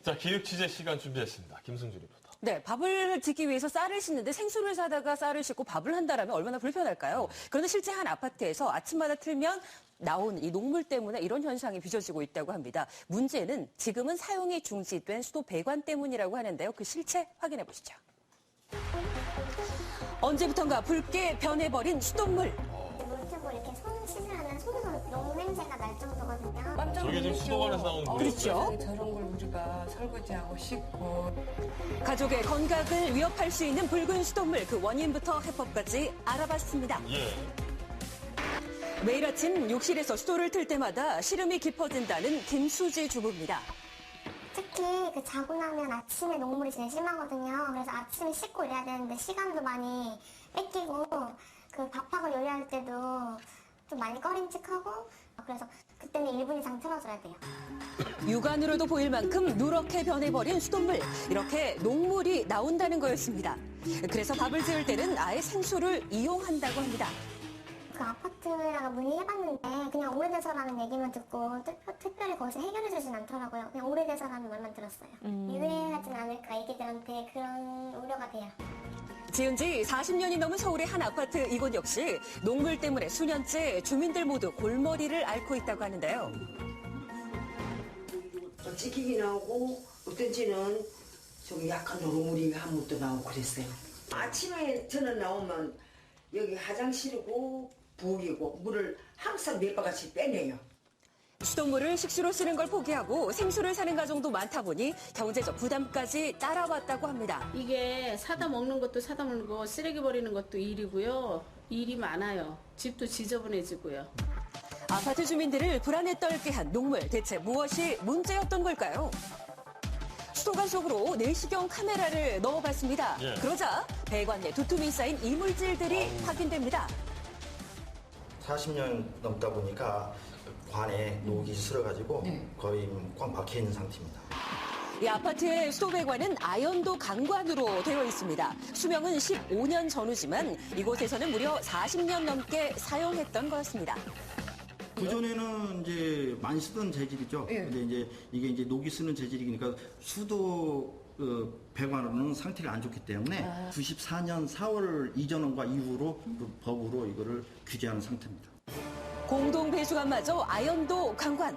자, 기획 취재 시간 준비했습니다. 김승주 리포터. 네, 밥을 짓기 위해서 쌀을 싣는데 생수를 사다가 쌀을 싣고 밥을 한다라면 얼마나 불편할까요? 그런데 실제 한 아파트에서 아침마다 틀면 나온 이 녹물 때문에 이런 현상이 빚어지고 있다고 합니다. 문제는 지금은 사용이 중지된 수도 배관 때문이라고 하는데요. 그 실체 확인해 보시죠. 언제부턴가 붉게 변해버린 수돗물. 노트북 이렇게 손 씻으면 손으로 녹냄새가 날 정도거든요. 저게 지금 수도관에서 나오는 물이에요. 그렇죠. 저런 걸 우리가 설거지하고 씻고. 가족의 건강을 위협할 수 있는 붉은 수돗물, 그 원인부터 해법까지 알아봤습니다. 예. 매일 아침 욕실에서 수도를 틀 때마다 시름이 깊어진다는 김수지 주부입니다. 특히 그 자고 나면 아침에 녹물이 제일 심하거든요. 그래서 아침에 씻고 이래야 되는데 시간도 많이 뺏기고 그 밥하고 요리할 때도 좀 많이 꺼림칙하고 그래서 그때는 1분 이상 틀어줘야 돼요. 육안으로도 보일 만큼 누렇게 변해버린 수돗물. 이렇게 녹물이 나온다는 거였습니다. 그래서 밥을 지을 때는 아예 생수를 이용한다고 합니다. 그 아파트에다가 문의해봤는데 그냥 오래돼서라는 얘기만 듣고 특별히 거기서 해결해주진 않더라고요. 그냥 오래돼서라는 말만 들었어요. 유해하진 않을까 애기들한테 그런 우려가 돼요. 지은 지 40년이 넘은 서울의 한 아파트, 이곳 역시 녹물 때문에 수년째 주민들 모두 골머리를 앓고 있다고 하는데요. 좀 찌기긴 하고 어떤 지는 좀 약간 노르물이 한 묻도 나오고 그랬어요. 아침에 저는 나오면 여기 화장실이고 부엌이고 물을 항상 몇 바가지 빼내요. 수돗물을 식수로 쓰는 걸 포기하고 생수를 사는 가정도 많다 보니 경제적 부담까지 따라왔다고 합니다. 이게 사다 먹는 것도 사다 먹는 거, 쓰레기 버리는 것도 일이고요. 일이 많아요. 집도 지저분해지고요. 아파트 주민들을 불안에 떨게 한 녹물, 대체 무엇이 문제였던 걸까요? 수도관 속으로 내시경 카메라를 넣어봤습니다. 예. 그러자 배관 내 두툼이 쌓인 이물질들이 확인됩니다. 40년 넘다 보니까 관에 녹이 슬어가지고 거의 꽉 막혀 있는 상태입니다. 이 아파트의 수도 배관은 아연도 강관으로 되어 있습니다. 수명은 15년 전후지만 이곳에서는 무려 40년 넘게 사용했던 거였습니다. 그전에는 이제 많이 쓰던 재질이죠. 근데 이제 이게 이제 녹이 쓰는 재질이니까 수도 배관으로는 상태가 안 좋기 때문에 94년 4월 이전과 이후로 그 법으로 이거를 규제하는 상태입니다. 공동 배수관마저 아연도 강관.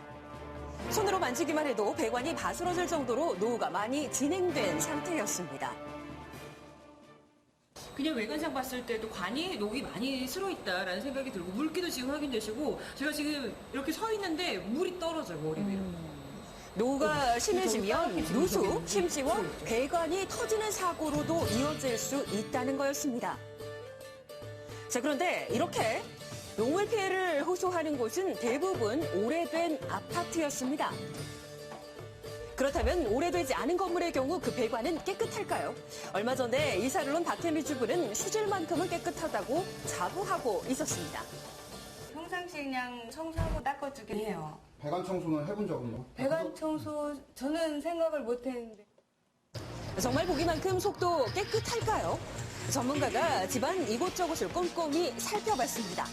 손으로 만지기만 해도 배관이 바스러질 정도로 노후가 많이 진행된 상태였습니다. 그냥 외관상 봤을 때도 관이 녹이 많이 슬어있다라는 생각이 들고 물기도 지금 확인되시고 제가 지금 이렇게 서 있는데 물이 떨어져요, 머리 위로. 노후가 심해지면 누수, 심지어 배관이 터지는 사고로도 이어질 수 있다는 거였습니다. 자, 그런데 이렇게 녹물 피해를 호소하는 곳은 대부분 오래된 아파트였습니다. 그렇다면 오래되지 않은 건물의 경우 그 배관은 깨끗할까요? 얼마 전에 이사를 온 박혜미 주부는 수질만큼은 깨끗하다고 자부하고 있었습니다. 평상시에 그냥 청소하고 닦아주긴 해요. 배관 청소는 해본 적은요? 배관 청소 저는 생각을 못 했는데. 정말 보기만큼 속도 깨끗할까요? 전문가가 집안 이곳저곳을 꼼꼼히 살펴봤습니다.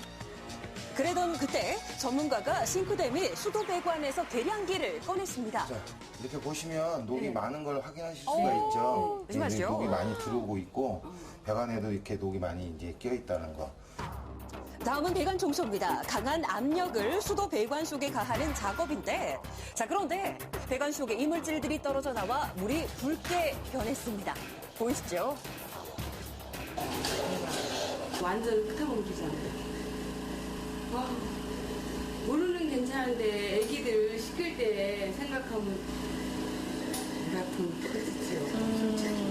그러던 그때 전문가가 싱크대 및 수도 배관에서 계량기를 꺼냈습니다. 자, 이렇게 보시면 녹이 많은 걸 확인하실 수가 있죠. 맞죠? 녹이 많이 들어오고 있고 배관에도 이렇게 녹이 많이 이제 끼어 있다는 거. 다음은 배관 청소입니다. 강한 압력을 수도 배관 속에 가하는 작업인데, 자, 그런데 배관 속에 이물질들이 떨어져 나와 물이 붉게 변했습니다. 보이시죠? 완전 끄트머리 물이잖아요. 와, 모르는 괜찮은데 애기들 시킬 때 생각하면 물 아픔 터지죠.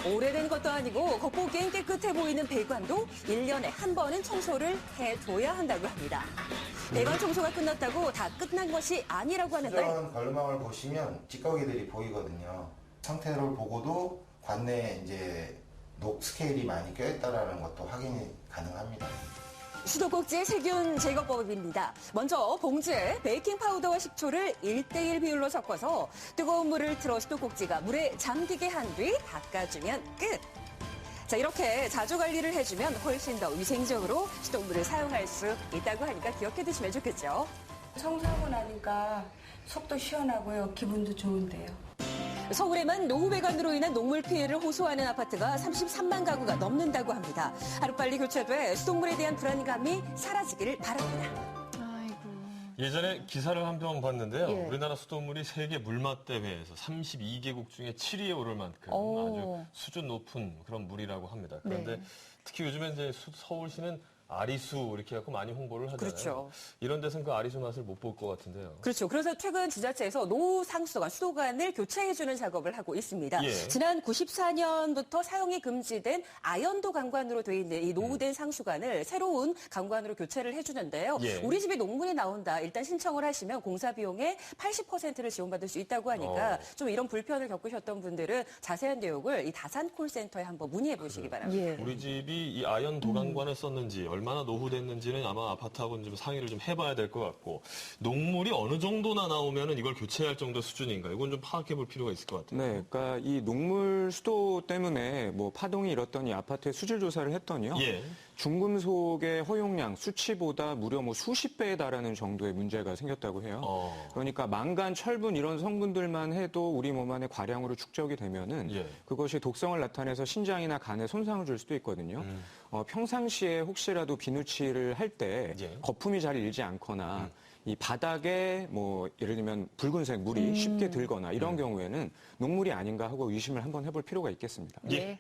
오래된 것도 아니고 겉보기엔 깨끗해 보이는 배관도 1년에 한 번은 청소를 해줘야 한다고 합니다. 배관 청소가 끝났다고 다 끝난 것이 아니라고 하는데, 이런 걸망을 보시면 찌꺼기들이 보이거든요. 상태를 보고도 관내에 이제 녹 스케일이 많이 껴있다는 것도 확인이 가능합니다. 수도꼭지의 세균 제거법입니다. 먼저 봉지에 베이킹파우더와 식초를 1:1 비율로 섞어서 뜨거운 물을 틀어 수도꼭지가 물에 잠기게 한 뒤 닦아주면 끝. 자, 이렇게 자주 관리를 해주면 훨씬 더 위생적으로 수돗물을 사용할 수 있다고 하니까 기억해 두시면 좋겠죠. 청소하고 나니까 속도 시원하고요. 기분도 좋은데요. 서울에만 노후 배관으로 인한 녹물 피해를 호소하는 아파트가 33만 가구가 넘는다고 합니다. 하루빨리 교체돼 수돗물에 대한 불안감이 사라지기를 바랍니다. 예전에 기사를 한 편 봤는데요. 예. 우리나라 수돗물이 세계 물맛 대회에서 32개국 중에 7위에 오를 만큼 아주 수준 높은 그런 물이라고 합니다. 그런데 특히 요즘에 이제 서울시는 아리수 이렇게 해갖고 많이 홍보를 하잖아요. 그렇죠. 이런 데서는 그 아리수 맛을 못 볼 것 같은데요. 그렇죠. 그래서 최근 지자체에서 노후 상수도관, 수도관을 교체해주는 작업을 하고 있습니다. 예. 지난 94년부터 사용이 금지된 아연도 강관으로 돼 있는 이 노후된 상수관을 새로운 강관으로 교체를 해주는데요. 예. 우리 집에 녹물이 나온다. 일단 신청을 하시면 공사 비용의 80%를 지원받을 수 있다고 하니까 좀 이런 불편을 겪으셨던 분들은 자세한 내용을 이 다산 콜센터에 한번 문의해 보시기 바랍니다. 우리 집이 이 아연 도강관을 썼는지 얼마나 노후됐는지는 아마 아파트하고 좀 상의를 좀 해봐야 될 것 같고 녹물이 어느 정도나 나오면은 이걸 교체할 정도 수준인가 이건 좀 파악해볼 필요가 있을 것 같아요. 네, 그러니까 이 녹물 수도 때문에 뭐 파동이 일었더니 아파트에 수질 조사를 했더니요. 예. 중금속의 허용량 수치보다 무려 뭐 수십 배에 달하는 정도의 문제가 생겼다고 해요. 그러니까 망간, 철분 이런 성분들만 해도 우리 몸 안에 과량으로 축적이 되면은 그것이 독성을 나타내서 신장이나 간에 손상을 줄 수도 있거든요. 평상시에 혹시라도 비누칠을 할 때 거품이 잘 일지 않거나 이 바닥에 뭐 예를 들면 붉은색 물이 쉽게 들거나 이런 경우에는 녹물이 아닌가 하고 의심을 한번 해볼 필요가 있겠습니다. 예.